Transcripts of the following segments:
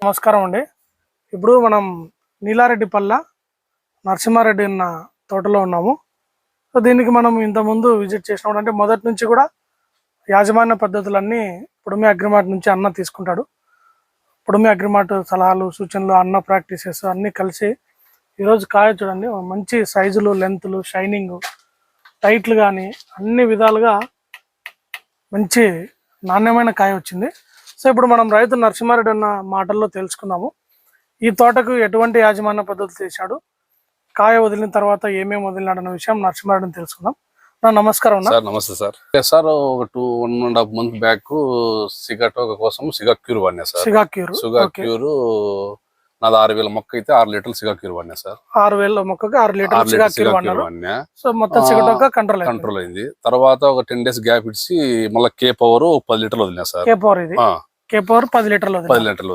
నమస్కారం అండి. ఇప్పుడు మనం నీలారెడ్డిపల్ల నరసింహారెడ్డి అన్న తోటలో ఉన్నాము. సో దీనికి మనం ఇంతకుముందు విజిట్ చేసినాం. అంటే మొదటి నుంచి కూడా యాజమాన్య పద్ధతులన్నీ పుడమి అగ్రిమార్ట్ నుంచి అన్న తీసుకుంటాడు. పుడమి అగ్రిమార్ట్ సలహాలు, సూచనలు, అన్న ప్రాక్టీసెస్ అన్నీ కలిసి ఈరోజు కాయ చూడండి, మంచి సైజులు, లెంత్లు, షైనింగ్, టైట్లు కానీ అన్ని విధాలుగా మంచి నాణ్యమైన కాయ వచ్చింది. సో ఇప్పుడు మనం రైతు నరసింహారెడ్డి అన్న మాటల్లో తెలుసుకుందాము. ఈ తోటకు ఎటువంటి యాజమాన్య పద్ధతులు చేశాడు, కాయ వదిలిన తర్వాత ఏమేమి వదిలినాడు అన్న విషయం నరసింహారెడ్డిని తెలుసుకుందాం. నమస్కారం అన్న. సార్. నమస్తే సార్. సార్ ఒక 1.5 months బ్యాక్ సిగాటోక కోసం సిగాక్యూర్ వాడినా సార్. సిగాక్యూర్ నాది 6,000 మొక్క అయితే 6 లీటర్లు సిగాక్యూర్ వాడినా సార్. 6,000 మొక్కకి 6 లీటర్లు సిగాక్యూర్ వాడినా. సో మొత్తం సిగాటోక కంట్రోల్ అయింది. తర్వాత ఒక 10 days గ్యాప్ ఇచ్చి మళ్ళీ కే పవర్ 10 లీటర్లు వదిలినా సార్. కే పవర్ 10 లీటర్లు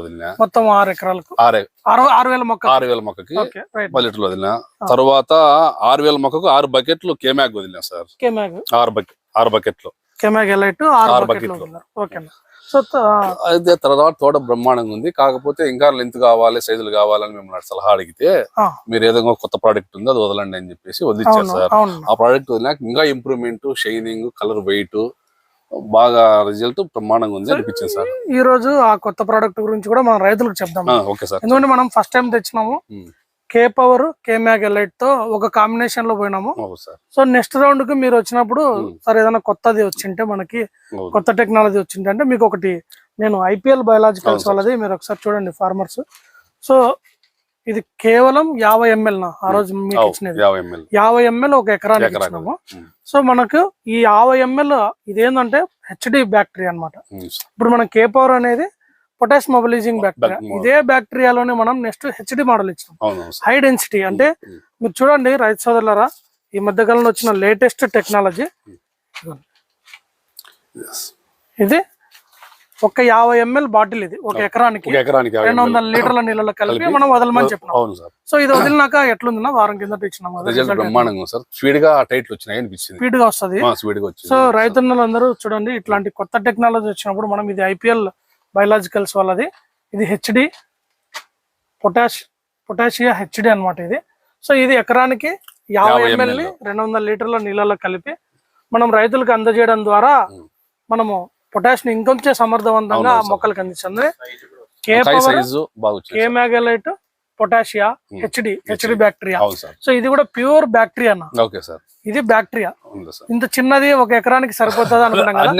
వదిలినా. మొత్తం 6 ఎకరాలకు 6,000 మొక్కకి 10 లీటర్లు వదిలినా. తర్వాత 6,000 మొక్కకు 6 బకెట్లు కేమాగ్ వదిలినా సార్. 6 బకెట్లు కేమాగ్ ఎలైట్ 6 బకెట్లు. సో అయితే తర్వాత తోట బ్రహ్మాండంగా ఉంది. కాకపోతే ఇంకా లెంత్ కావాలి, సైజులు కావాలని మేము సలహా అడిగితే మీరు ఏదైనా కొత్త ప్రోడక్ట్ ఉంది అది వదలండి అని చెప్పేసి వదిలిచ్చారు సార్. ఆ ప్రోడక్ట్ వదిలినాక ఇంకా ఇంప్రూవ్మెంట్, షైనింగ్, కలర్, వెయిట్ బాగా రిజల్ట్ బ్రహ్మాండంగా ఉంది అనిపించింది సార్. ఈ రోజు ఆ కొత్త ప్రోడక్ట్ గురించి కూడా మనం రైతులకు చెప్దాం. Okay sir. ఎందుకంటే మనం ఫస్ట్ టైం తెచ్చినాము, కే పవర్ కేమాగ్ ఎలైట్ తో ఒక కాంబినేషన్ లో పోయినాము. సో నెక్స్ట్ రౌండ్ కి మీరు వచ్చినప్పుడు సార్ ఏదైనా కొత్తది వచ్చింటే, మనకి కొత్త టెక్నాలజీ వచ్చింటే అంటే మీకు ఒకటి నేను IPL బయోలాజికల్స్ వాళ్ళది మీరు ఒకసారి చూడండి ఫార్మర్స్. సో ఇది కేవలం 50 ml ఆ రోజు మీకు ఇచ్చినది 50 ml ఒక ఎకరానికి ఇచ్చినాము. సో మనకు ఈ 50 ml ఇదేంటంటే HD బ్యాక్టీరియా అన్నమాట. ఇప్పుడు మన కే పవర్ అనేది పొటాష్ మొబిలైజింగ్ బ్యాక్టీరియా. ఇదే బ్యాక్టీరియాలోనే మనం నెక్స్ట్ HD మోడల్ ఇచ్చినాం, హై డెన్సిటీ. అంటే మీరు చూడండి రైతు సోదరులారా, ఈ మధ్య కాలంలో వచ్చిన లేటెస్ట్ టెక్నాలజీ ఇది. ఒక 50 ml బాటిల్, ఇది ఒక ఎకరానికి 200 లీటర్ల నీళ్ళలో కలిపి మనం వదలమని చెప్పినాం. సో ఇది వదిలినాక ఎట్లుంది, వారం కింద ఇచ్చినాము. స్పీడ్ గా వస్తుంది. సో రైతులందరూ చూడండి, ఇట్లాంటి కొత్త టెక్నాలజీ వచ్చినప్పుడు మనం ఇది IPL బయోలాజికల్స్ వాళ్ళది, ఇది HD పొటాషియా HD అన్నమాట ఇది. సో ఇది ఎకరానికి 50 ml 200 లీటర్ల నీళ్ళలో కలిపి మనం రైతులకు అందజేయడం ద్వారా మనము పొటాష్ ని ఇంకొంచెం సమర్థవంతంగా మొక్కలకు అందిస్తుంది. కేమాగ్ ఎలైట్ పొటాషియా HD బ్యాక్టీరియా. సో ఇది కూడా ప్యూర్ బ్యాక్టీరియా అన్న. ఇది బ్యాక్టీరియా ఇంత చిన్నది ఒక ఎకరానికి సరిపోతుంది అనుకున్నాం కదా.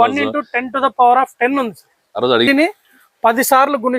1 × 10⁻10 ఉంది. దీన్ని 10 సార్లు గుణిస్తే